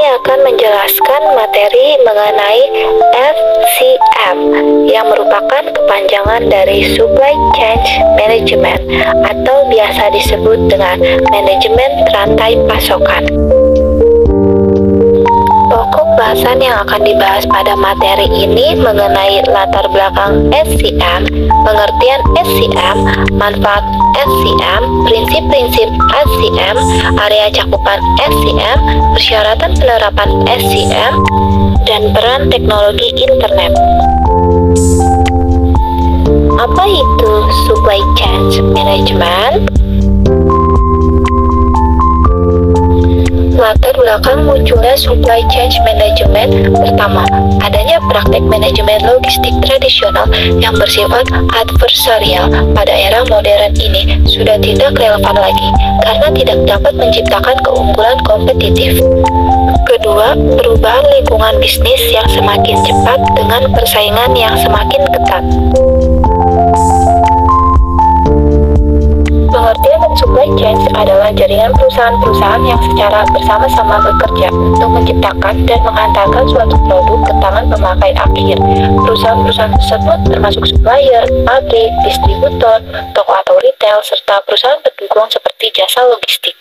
akan menjelaskan materi mengenai SCM yang merupakan kepanjangan dari Supply Chain Management atau biasa disebut dengan manajemen rantai pasokan. Pokok bahasan yang akan dibahas pada materi ini mengenai latar belakang SCM, pengertian SCM, manfaat SCM, prinsip-prinsip SCM, area cakupan SCM, persyaratan penerapan SCM, dan peran teknologi internet. Apa itu Supply Chain Management? Latar belakang munculnya supply chain management: pertama, adanya praktek manajemen logistik tradisional yang bersifat adversarial pada era modern ini sudah tidak relevan lagi karena tidak dapat menciptakan keunggulan kompetitif. Kedua, perubahan lingkungan bisnis yang semakin cepat dengan persaingan yang semakin ketat. Pengertian supply chain adalah jaringan perusahaan-perusahaan yang secara bersama-sama bekerja untuk menciptakan dan mengantarkan suatu produk ke tangan pemakai akhir. Perusahaan-perusahaan tersebut termasuk supplier, pabrik, distributor, toko atau retail, serta perusahaan pendukung seperti jasa logistik.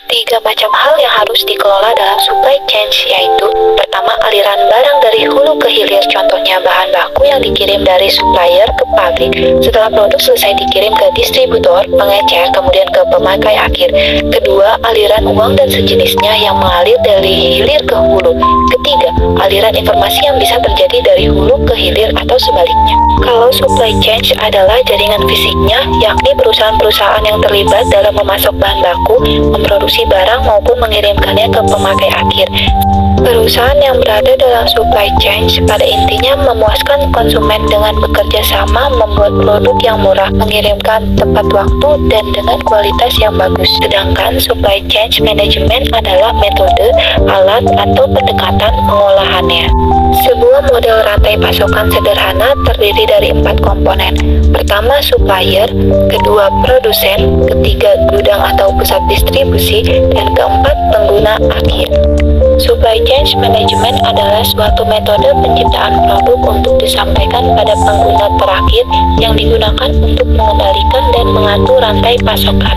3 macam hal yang harus dikelola dalam supply chain, yaitu pertama, aliran barang dari hulu ke hilir, contohnya bahan baku yang dikirim dari supplier ke pabrik setelah produk selesai dikirim ke distributor, pengecer, kemudian ke pemakai akhir. Kedua, aliran uang dan sejenisnya yang mengalir dari hilir ke hulu. Ketiga, aliran informasi yang bisa terjadi dari hulu ke hilir atau sebaliknya. Kalau supply chain adalah jaringan fisiknya, yakni perusahaan-perusahaan yang terlibat dalam memasok bahan baku, memproduksi barang maupun mengirimkannya ke pemakai akhir. Perusahaan yang berada dalam supply chain pada intinya memuaskan konsumen dengan bekerja sama membuat produk yang murah, mengirimkan tepat waktu, dan dengan kualitas yang bagus. Sedangkan supply chain management adalah metode, alat, atau pendekatan pengolahannya. Sebuah model rantai pasokan sederhana terdiri dari 4 komponen. Pertama, supplier, kedua, produsen, ketiga, gudang atau pusat distribusi, dan keempat, pengguna akhir. Supply chain management adalah suatu metode penciptaan produk untuk disampaikan pada pengguna terakhir yang digunakan untuk mengendalikan dan mengatur rantai pasokan.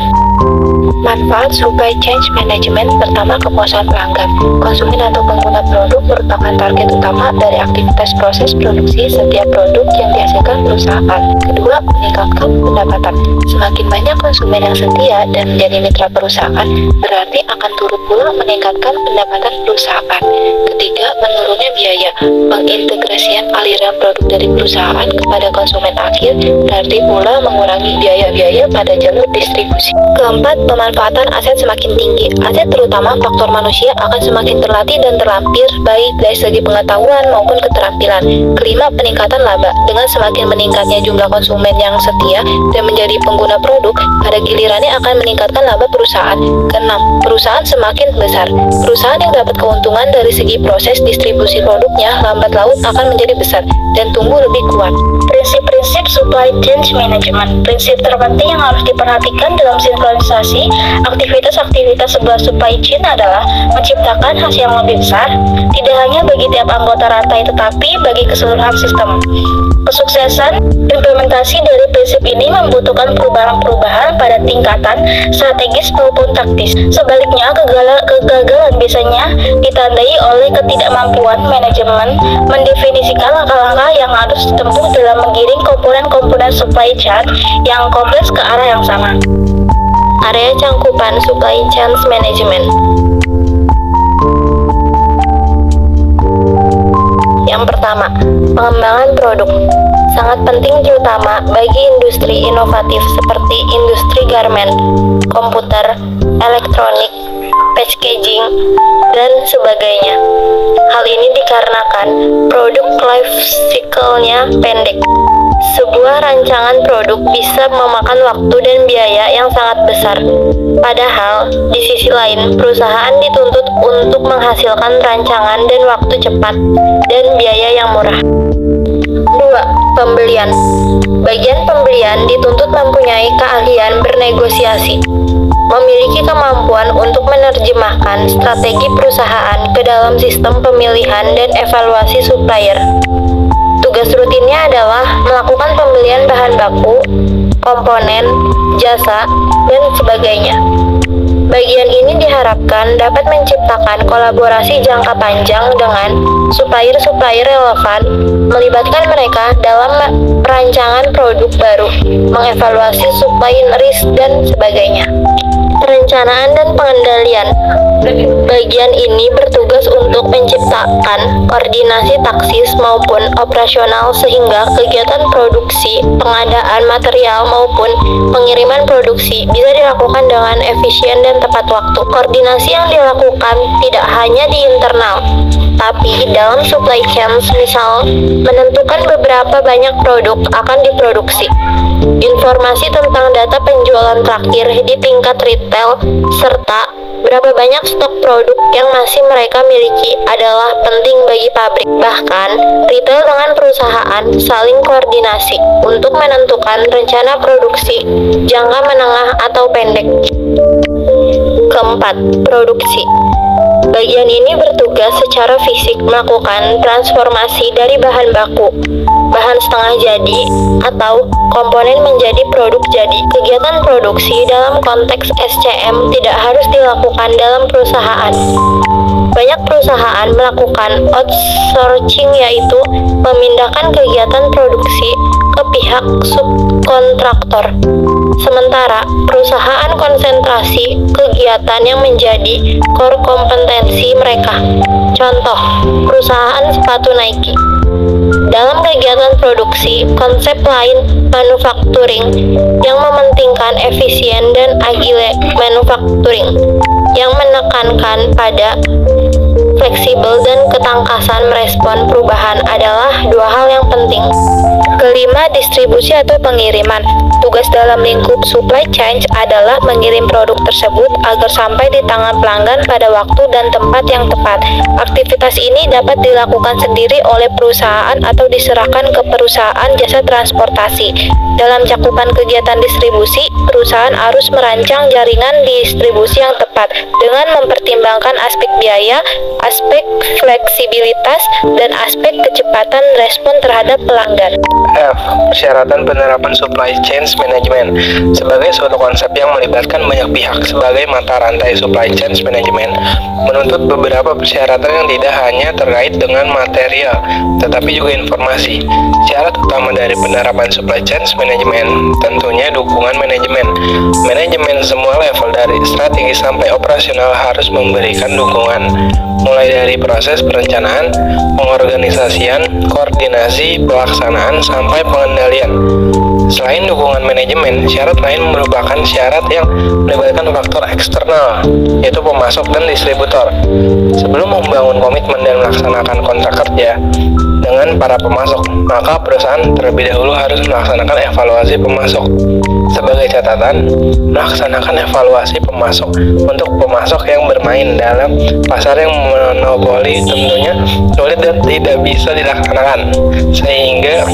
Manfaat supply chain management: pertama, kepuasan pelanggan. Konsumen atau pengguna produk merupakan target utama dari aktivitas proses produksi setiap produk yang dihasilkan perusahaan. Kedua, meningkatkan pendapatan. Semakin banyak konsumen yang setia dan menjadi mitra perusahaan, berarti akan turut pula meningkatkan pendapatan perusahaan. Ketiga, menurunnya biaya. Pengintegrasian aliran produk dari perusahaan kepada konsumen akhir berarti pula mengurangi biaya-biaya pada jalur distribusi. Keempat, pemanfaatan aset semakin tinggi. Aset, terutama faktor manusia, akan semakin terlatih dan terlampir baik dari segi pengetahuan maupun keterampilan. Kelima, peningkatan laba. Dengan semakin meningkatnya jumlah konsumen yang setia dan menjadi pengguna produk, pada gilirannya akan meningkatkan laba perusahaan. Keenam, perusahaan semakin besar. Perusahaan yang dapat keuntungan dari segi proses distribusi produknya lambat laun akan menjadi besar dan tumbuh lebih kuat. Prinsip-prinsip supply chain management. Prinsip terpenting yang harus diperhatikan dalam sinkronisasi aktivitas-aktivitas sebuah supply chain adalah menciptakan hasil yang lebih besar, tidak hanya bagi tiap anggota rantai tetapi bagi keseluruhan sistem. Kesuksesan implementasi dari prinsip ini membutuhkan perubahan-perubahan pada tingkatan strategis maupun taktis. Sebaliknya, kegagalan biasanya ditandai oleh ketidakmampuan manajemen mendefinisikan langkah-langkah yang harus ditempuh dalam menggiring komponen-komponen supply chain yang kompleks ke arah yang sama. Area cangkupan supply chain management. Yang pertama, pengembangan produk. Sangat penting terutama bagi industri inovatif seperti industri garment, komputer, elektronik, packaging, dan sebagainya. Hal ini dikarenakan produk life cycle-nya pendek. Sebuah rancangan produk bisa memakan waktu dan biaya yang sangat besar. Padahal, di sisi lain, perusahaan dituntut untuk menghasilkan rancangan dan waktu cepat dan biaya yang murah. 2. Pembelian. Bagian pembelian dituntut mempunyai keahlian bernegosiasi. memiliki kemampuan untuk menerjemahkan strategi perusahaan ke dalam sistem pemilihan dan evaluasi supplier. Tugas rutinnya adalah melakukan pemilihan bahan baku, komponen, jasa, dan sebagainya. Bagian ini diharapkan dapat menciptakan kolaborasi jangka panjang dengan supplier-supplier relevan, melibatkan mereka dalam perancangan produk baru, mengevaluasi supply risk, dan sebagainya. Perencanaan dan pengendalian. Bagian ini bertugas untuk menciptakan koordinasi taktis maupun operasional sehingga kegiatan produksi, pengadaan material maupun pengiriman produksi bisa dilakukan dengan efisien dan tepat waktu. Koordinasi yang dilakukan tidak hanya di internal, tapi dalam supply chain, misal menentukan beberapa banyak produk akan diproduksi. Informasi tentang data penjualan terakhir di tingkat retail serta berapa banyak stok produk yang masih mereka miliki adalah penting bagi pabrik. Bahkan, retail dengan perusahaan saling koordinasi untuk menentukan rencana produksi jangka menengah atau pendek. Keempat, produksi. Bagian ini bertugas secara fisik melakukan transformasi dari bahan baku, bahan setengah jadi, atau komponen menjadi produk jadi. Kegiatan produksi dalam konteks SCM tidak harus dilakukan dalam perusahaan. Banyak perusahaan melakukan outsourcing, yaitu memindahkan kegiatan produksi ke pihak subkontraktor. Sementara perusahaan konsentrasi kegiatan yang menjadi core kompetensi mereka. Contoh, perusahaan sepatu Nike. Dalam kegiatan produksi, konsep lain manufacturing yang mementingkan efisien dan agile manufacturing yang menekankan pada fleksibel dan ketangkasan merespon perubahan adalah dua hal yang penting. Kelima, distribusi atau pengiriman. Tugas dalam lingkup supply chain adalah mengirim produk tersebut agar sampai di tangan pelanggan pada waktu dan tempat yang tepat. Aktivitas ini dapat dilakukan sendiri oleh perusahaan atau diserahkan ke perusahaan jasa transportasi. Dalam cakupan kegiatan distribusi, perusahaan harus merancang jaringan distribusi yang tepat dengan mempertimbangkan aspek biaya, aspek fleksibilitas, dan aspek kecepatan respon terhadap pelanggan. F. Persyaratan penerapan supply chain management. Sebagai suatu konsep yang melibatkan banyak pihak sebagai mata rantai supply chain management, menuntut beberapa persyaratan yang tidak hanya terkait dengan material, tetapi juga informasi. Syarat utama dari penerapan supply chain management tentunya dukungan manajemen. Manajemen semua level dari strategi sampai operasional harus memberikan dukungan, mulai dari proses perencanaan, pengorganisasian, koordinasi, pelaksanaan, sampai pengendalian. Selain dukungan manajemen, syarat lain merupakan syarat yang melibatkan faktor eksternal, yaitu pemasok dan distributor. Sebelum membangun komitmen dan melaksanakan kontrak kerja dengan para pemasok, maka perusahaan terlebih dahulu harus melaksanakan evaluasi pemasok. Sebagai catatan, melaksanakan evaluasi pemasok untuk pemasok yang bermain dalam pasar yang monopoli tentunya sulit dan tidak bisa dilaksanakan, sehingga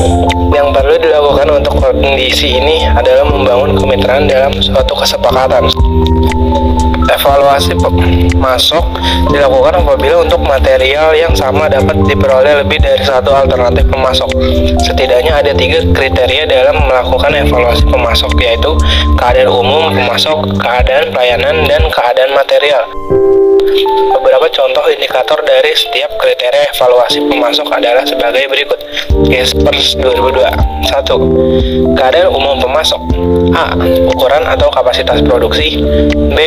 yang perlu dilakukan untuk kondisi ini adalah membangun kemitraan dalam suatu kesepakatan. Evaluasi pemasok dilakukan apabila untuk material yang sama dapat diperoleh lebih dari satu alternatif pemasok. Setidaknya ada 3 kriteria dalam melakukan evaluasi pemasok, yaitu keadaan umum pemasok, keadaan pelayanan, dan keadaan material. Beberapa contoh indikator dari setiap kriteria evaluasi pemasok adalah sebagai berikut. Jaspers 2002. 1. Keadaan umum pemasok. A. Ukuran atau kapasitas produksi. B.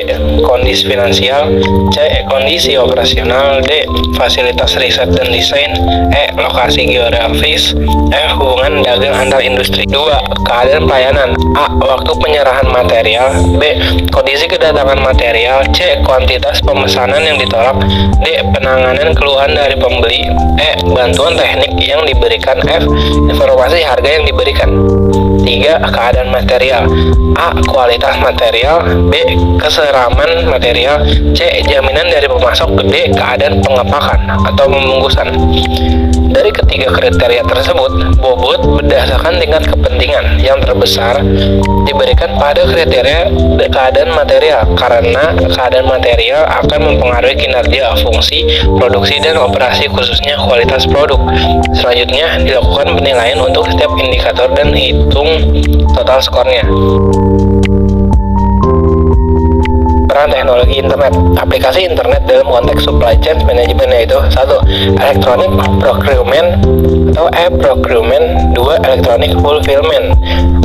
Kondisi finansial. C. Kondisi operasional. D. Fasilitas riset dan desain. E. Lokasi geografis. F. Hubungan dagang antar industri. 2. Keadaan pelayanan. A. Waktu penyerahan material. B. Kondisi kedatangan material. C. Kuantitas pemesanan yang ditolak. D. Penanganan keluhan dari pembeli. E. Bantuan teknik yang diberikan. F. Informasi harga yang diberikan. 3. Keadaan material. A. Kualitas material. B. Keseraman material. C. Jaminan dari pemasok. D. Keadaan pengepakan atau pembungkusan. Dari ketiga kriteria tersebut, bobot berdasarkan tingkat kepentingan yang terbesar diberikan pada kriteria keadaan material, karena keadaan material akan mempengaruhi kinerja, fungsi, produksi, dan operasi, khususnya kualitas produk. Selanjutnya, dilakukan penilaian untuk setiap indikator dan hitung total skornya. Peran teknologi internet. Aplikasi internet dalam konteks supply chain management yaitu 1. Electronic procurement atau e-procurement. 2. Electronic fulfillment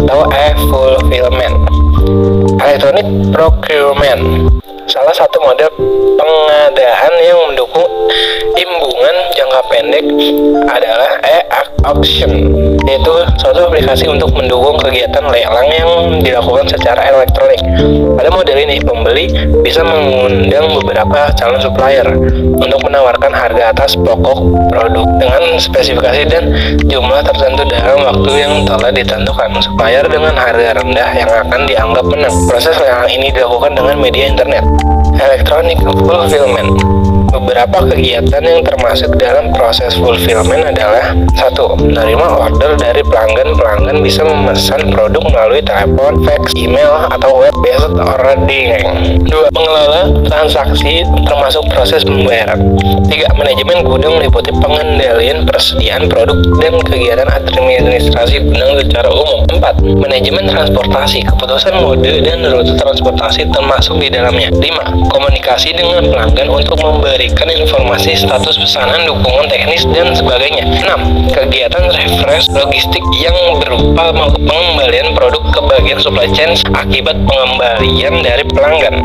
atau e-fulfillment. Electronic procurement salah satu model pengadaan yang mendukung imbungan jangka pendek adalah e-auction, yaitu suatu aplikasi untuk mendukung kegiatan lelang yang dilakukan secara elektronik. Pada model ini, pembeli bisa mengundang beberapa calon supplier untuk menawarkan harga atas pokok produk dengan spesifikasi dan jumlah tertentu dalam waktu yang telah ditentukan. Supplier dengan harga rendah yang akan dianggap menang. Proses lelang ini dilakukan dengan media internet. Electronic fulfillment. Beberapa kegiatan yang termasuk dalam proses fulfillment adalah 1. Menerima order dari pelanggan. Pelanggan bisa memesan produk melalui telepon, fax, email, atau web-based ordering. 2. Mengelola transaksi termasuk proses pembayaran. 3. Manajemen gudang meliputi pengendalian persediaan produk dan kegiatan administrasi gudang secara umum. 4. Manajemen transportasi. Keputusan mode dan rute transportasi termasuk di dalamnya. 5. Komunikasi dengan pelanggan untuk memberikan informasi status pesanan, dukungan teknis, dan sebagainya. 6. Kegiatan refresh logistik yang berupa pengembalian produk ke bagian supply chain akibat pengembalian dari pelanggan.